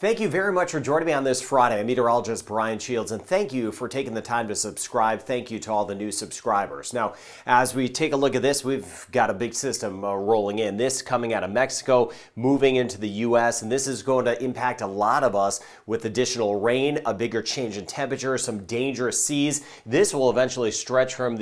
Thank you very much for joining me on this Friday. I'm meteorologist Brian Shields, and thank you for taking the time to subscribe. Thank you to all the new subscribers. Now, as we take a look at this, we've got a big system rolling in. This coming out of Mexico, moving into the U.S., and this is going to impact a lot of us with additional rain, a bigger change in temperature, some dangerous seas. This will eventually stretch from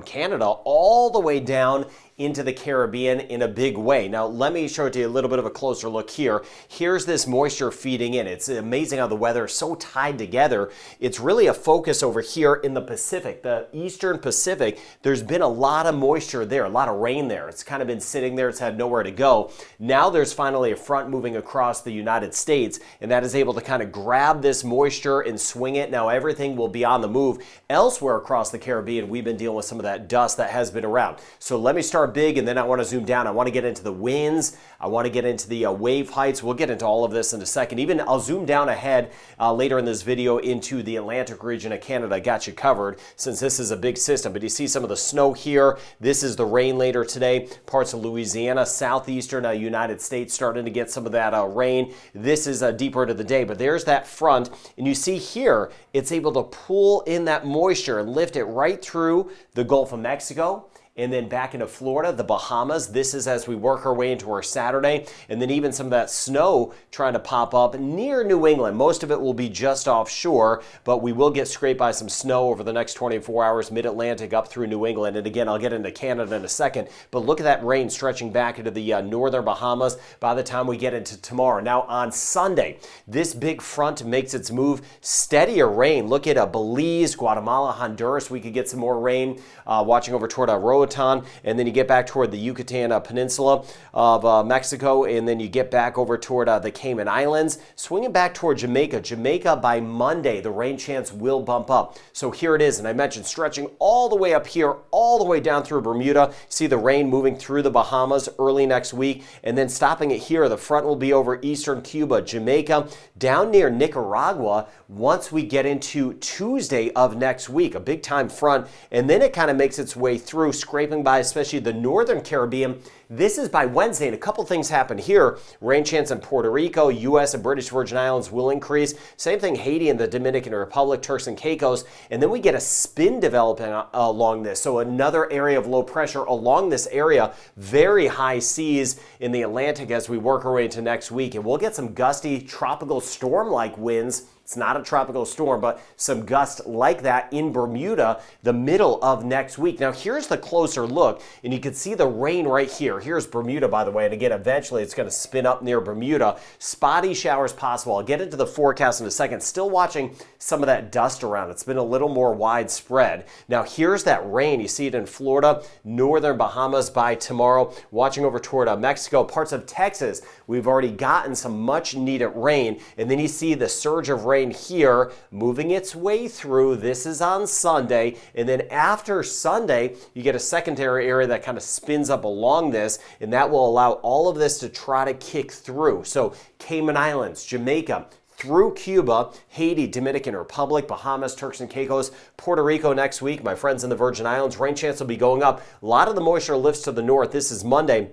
Canada all the way down into the Caribbean in a big way. Now, let me show it to you a little bit of a closer look here. Here's this moisture feeding in. It's amazing how the weather is so tied together. It's really a focus over here in the Pacific, the Eastern Pacific. There's been a lot of moisture there, a lot of rain there. It's kind of been sitting there. It's had nowhere to go. Now there's finally a front moving across the United States, and that is able to kind of grab this moisture and swing it. Now everything will be on the move. Elsewhere across the Caribbean, we've been dealing with some of that dust that has been around. So let me start big, and then I want to zoom down. I want to get into the winds. I want to get into the wave heights. We'll get into all of this in a second. Even I'll zoom down ahead later in this video into the Atlantic region of Canada. I got you covered since this is a big system. But you see some of the snow here. This is the rain later today. Parts of Louisiana, southeastern United States starting to get some of that rain. This is deeper into the day, but there's that front. And you see here, it's able to pull in that moisture and lift it right through the Gulf of Mexico, and then back into Florida, the Bahamas. This is as we work our way into our Saturday. And then even some of that snow trying to pop up near New England. Most of it will be just offshore, but we will get scraped by some snow over the next 24 hours, mid-Atlantic up through New England. And again, I'll get into Canada in a second. But look at that rain stretching back into the northern Bahamas by the time we get into tomorrow. Now on Sunday, this big front makes its move. Steadier rain. Look at Belize, Guatemala, Honduras. We could get some more rain watching over toward Roatan. And then you get back toward the Yucatan Peninsula of Mexico, and then you get back over toward the Cayman Islands, swinging back toward Jamaica. Jamaica by Monday, the rain chance will bump up. So here it is, and I mentioned stretching all the way up here, all the way down through Bermuda. See the rain moving through the Bahamas early next week, and then stopping it here. The front will be over eastern Cuba, Jamaica, down near Nicaragua once we get into Tuesday of next week, a big time front, and then it kind of makes its way through, scraping by especially the northern Caribbean. This is by Wednesday, and a couple things happen here. Rain chance in Puerto Rico, U.S. and British Virgin Islands will increase. Same thing, Haiti and the Dominican Republic, Turks and Caicos. And then we get a spin developing along this. So another area of low pressure along this area. Very high seas in the Atlantic as we work our way into next week. And we'll get some gusty tropical storm-like winds. It's not a tropical storm, but some gusts like that in Bermuda the middle of next week. Now, here's the closer look, and you can see the rain right here. Here's Bermuda, by the way, and again, eventually it's going to spin up near Bermuda. Spotty showers possible. I'll get into the forecast in a second. Still watching some of that dust around. It's been a little more widespread. Now, here's that rain. You see it in Florida, northern Bahamas by tomorrow. Watching over toward Mexico, parts of Texas, we've already gotten some much-needed rain, and then you see the surge of rain here moving its way through. This is on Sunday, and then after Sunday you get a secondary area that kind of spins up along this, and that will allow all of this to try to kick through. So Cayman Islands, Jamaica, through Cuba, Haiti, Dominican Republic, Bahamas, Turks and Caicos, Puerto Rico next week. My friends in the Virgin Islands, rain chance will be going up. A lot of the moisture lifts to the north. This is Monday,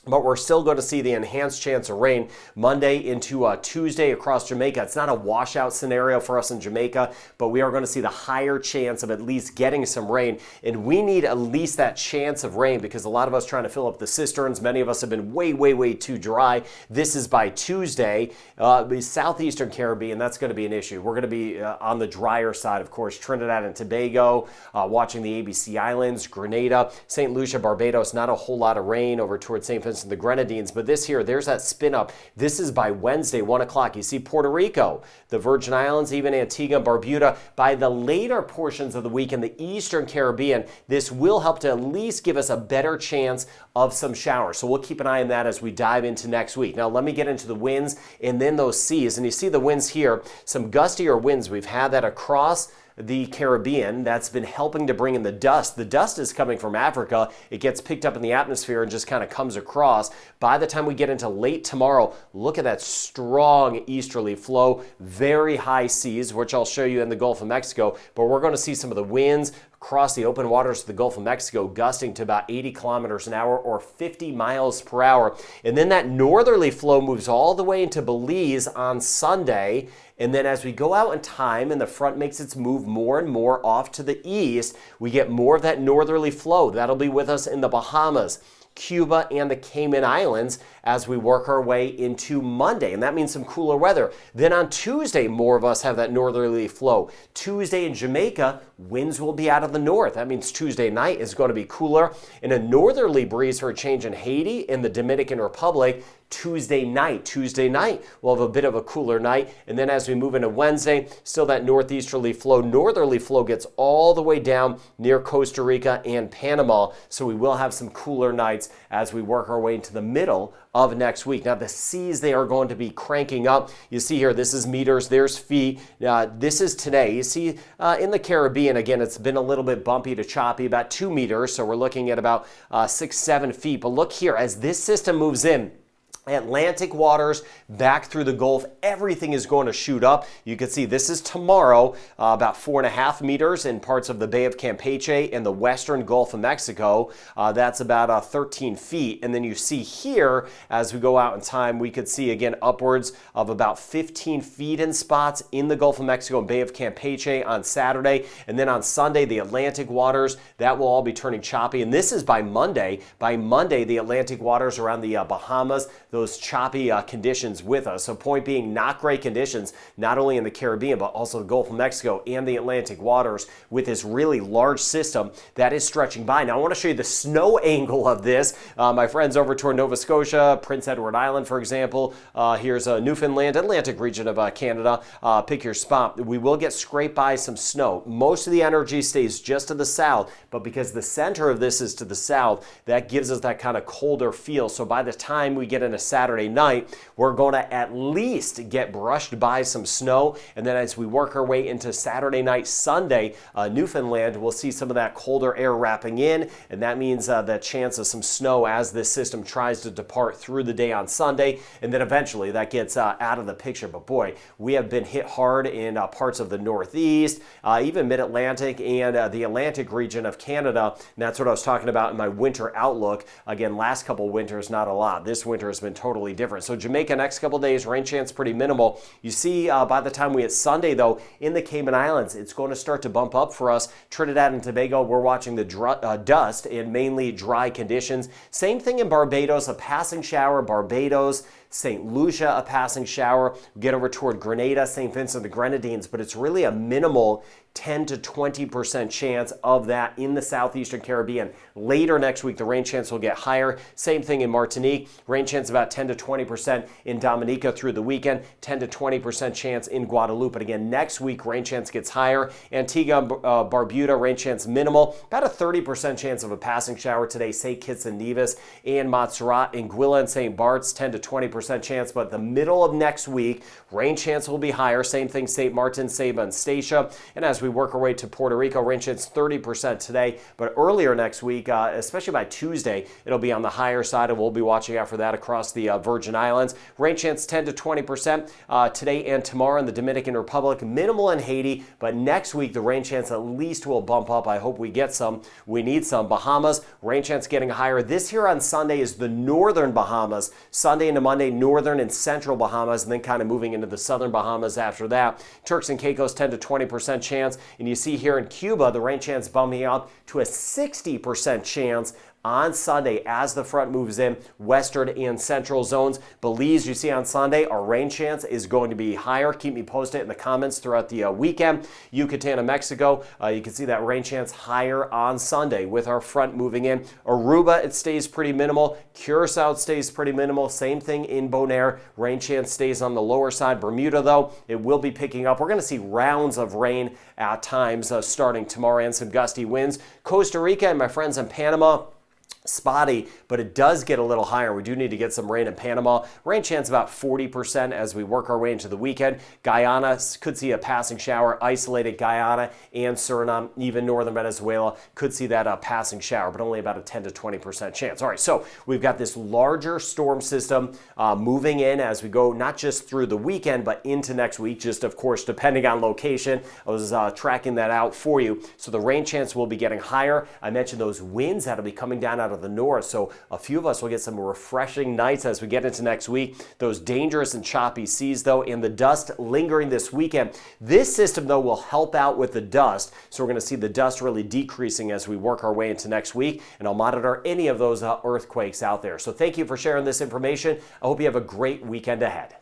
but we're still going to see the enhanced chance of rain Monday into Tuesday across Jamaica. It's not a washout scenario for us in Jamaica, but we are going to see the higher chance of at least getting some rain. And we need at least that chance of rain because a lot of us trying to fill up the cisterns. Many of us have been way too dry. This is by Tuesday. The southeastern Caribbean, that's going to be an issue. We're going to be on the drier side, of course. Trinidad and Tobago, watching the ABC Islands, Grenada, St. Lucia, Barbados, not a whole lot of rain over towards St. Vincent and the Grenadines, but this here, there's that spin up. This is by Wednesday, 1 o'clock. You see Puerto Rico, the Virgin Islands, even Antigua and Barbuda. By the later portions of the week in the Eastern Caribbean, this will help to at least give us a better chance of some showers. So we'll keep an eye on that as we dive into next week. Now let me get into the winds and then those seas. And you see the winds here, some gustier winds. We've had that across the Caribbean. That's been helping to bring in the dust. The dust is coming from Africa. It gets picked up in the atmosphere and just kind of comes across. By the time we get into late tomorrow, look at that strong easterly flow, very high seas, which I'll show you in the Gulf of Mexico, but we're going to see some of the winds across the open waters of the Gulf of Mexico, gusting to about 80 kilometers an hour or 50 miles per hour. And then that northerly flow moves all the way into Belize on Sunday. And then as we go out in time and the front makes its move more and more off to the east, we get more of that northerly flow. That'll be with us in the Bahamas, Cuba, and the Cayman Islands as we work our way into Monday. And that means some cooler weather. Then on Tuesday, more of us have that northerly flow. Tuesday in Jamaica, winds will be out of the north. That means Tuesday night is going to be cooler. And a northerly breeze for a change in Haiti and the Dominican Republic. Tuesday night, we'll have a bit of a cooler night. And then as we move into Wednesday, still that northeasterly flow, northerly flow gets all the way down near Costa Rica and Panama. So we will have some cooler nights as we work our way into the middle of next week. Now the seas, they are going to be cranking up. You see here, this is meters, there's feet. This is today. You see in the Caribbean, again, it's been a little bit bumpy to choppy, about 2 meters. So we're looking at about 6-7 feet. But look here, as this system moves in, Atlantic waters back through the Gulf, everything is going to shoot up. You can see this is tomorrow, about 4.5 meters in parts of the Bay of Campeche and the western Gulf of Mexico. That's about 13 feet. And then you see here, as we go out in time, we could see again upwards of about 15 feet in spots in the Gulf of Mexico and Bay of Campeche on Saturday. And then on Sunday, the Atlantic waters, that will all be turning choppy. And this is by Monday. By Monday, the Atlantic waters around the Bahamas, those choppy conditions with us. So point being, not great conditions, not only in the Caribbean, but also the Gulf of Mexico and the Atlantic waters with this really large system that is stretching by. Now I want to show you the snow angle of this. My friends over toward Nova Scotia, Prince Edward Island, for example. Here's Newfoundland, Atlantic region of Canada. Pick your spot. We will get scraped by some snow. Most of the energy stays just to the south, but because the center of this is to the south, that gives us that kind of colder feel. So by the time we get into Saturday night, we're going to at least get brushed by some snow. And then as we work our way into Saturday night, Sunday, Newfoundland, we'll see some of that colder air wrapping in. And that means the chance of some snow as this system tries to depart through the day on Sunday. And then eventually that gets out of the picture. But boy, we have been hit hard in parts of the Northeast, even Mid-Atlantic and the Atlantic region of Canada. And that's what I was talking about in my winter outlook. Again, last couple winters, not a lot. This winter has been totally different. So Jamaica, next couple days, rain chance pretty minimal. You see by the time we hit Sunday, though, in the Cayman Islands, it's going to start to bump up for us. Trinidad and Tobago, we're watching the dust in mainly dry conditions. Same thing in Barbados, a passing shower. Barbados, St. Lucia, a passing shower. Get over toward Grenada, St. Vincent and the Grenadines, but it's really a minimal 10 to 20% chance of that in the southeastern Caribbean. Later next week, the rain chance will get higher. Same thing in Martinique. Rain chance about 10 to 20% in Dominica through the weekend. 10 to 20% chance in Guadeloupe. But again, next week, rain chance gets higher. Antigua and Barbuda, rain chance minimal. About a 30% chance of a passing shower today. St. Kitts and Nevis and Montserrat, Anguilla and St. Bart's, 10 to 20% chance. But the middle of next week, rain chance will be higher. Same thing, St. Martin, Saba, and Statia. And as we work our way to Puerto Rico, rain chance 30% today. But earlier next week, especially by Tuesday, it'll be on the higher side, and we'll be watching out for that across the Virgin Islands. Rain chance 10 to 20% today and tomorrow in the Dominican Republic. Minimal in Haiti, but next week the rain chance at least will bump up. I hope we get some. We need some. Bahamas, rain chance getting higher. This here on Sunday is the northern Bahamas. Sunday into Monday, northern and central Bahamas, and then kind of moving into the southern Bahamas after that. Turks and Caicos, 10 to 20% chance. And you see here in Cuba, the rain chance bumping up to a 60% chance on Sunday as the front moves in western and central zones. Belize, you see on Sunday, our rain chance is going to be higher. Keep me posted in the comments throughout the weekend. Yucatan, Mexico, you can see that rain chance higher on Sunday with our front moving in. Aruba, it stays pretty minimal. Curacao stays pretty minimal. Same thing in Bonaire. Rain chance stays on the lower side. Bermuda, though, it will be picking up. We're going to see rounds of rain at times starting tomorrow and some gusty winds. Costa Rica and my friends in Panama, spotty, but it does get a little higher. We do need to get some rain in Panama. Rain chance about 40% as we work our way into the weekend. Guyana could see a passing shower. Isolated Guyana and Suriname, even northern Venezuela, could see that passing shower, but only about a 10 to 20% chance. All right, so we've got this larger storm system moving in as we go, not just through the weekend, but into next week, just of course, depending on location. I was tracking that out for you. So the rain chance will be getting higher. I mentioned those winds that'll be coming down out of the north, so a few of us will get some refreshing nights as we get into next week. Those dangerous and choppy seas, though, and the dust lingering this weekend. This system, though, will help out with the dust, so we're going to see the dust really decreasing as we work our way into next week, and I'll monitor any of those earthquakes out there. So thank you for sharing this information. I hope you have a great weekend ahead.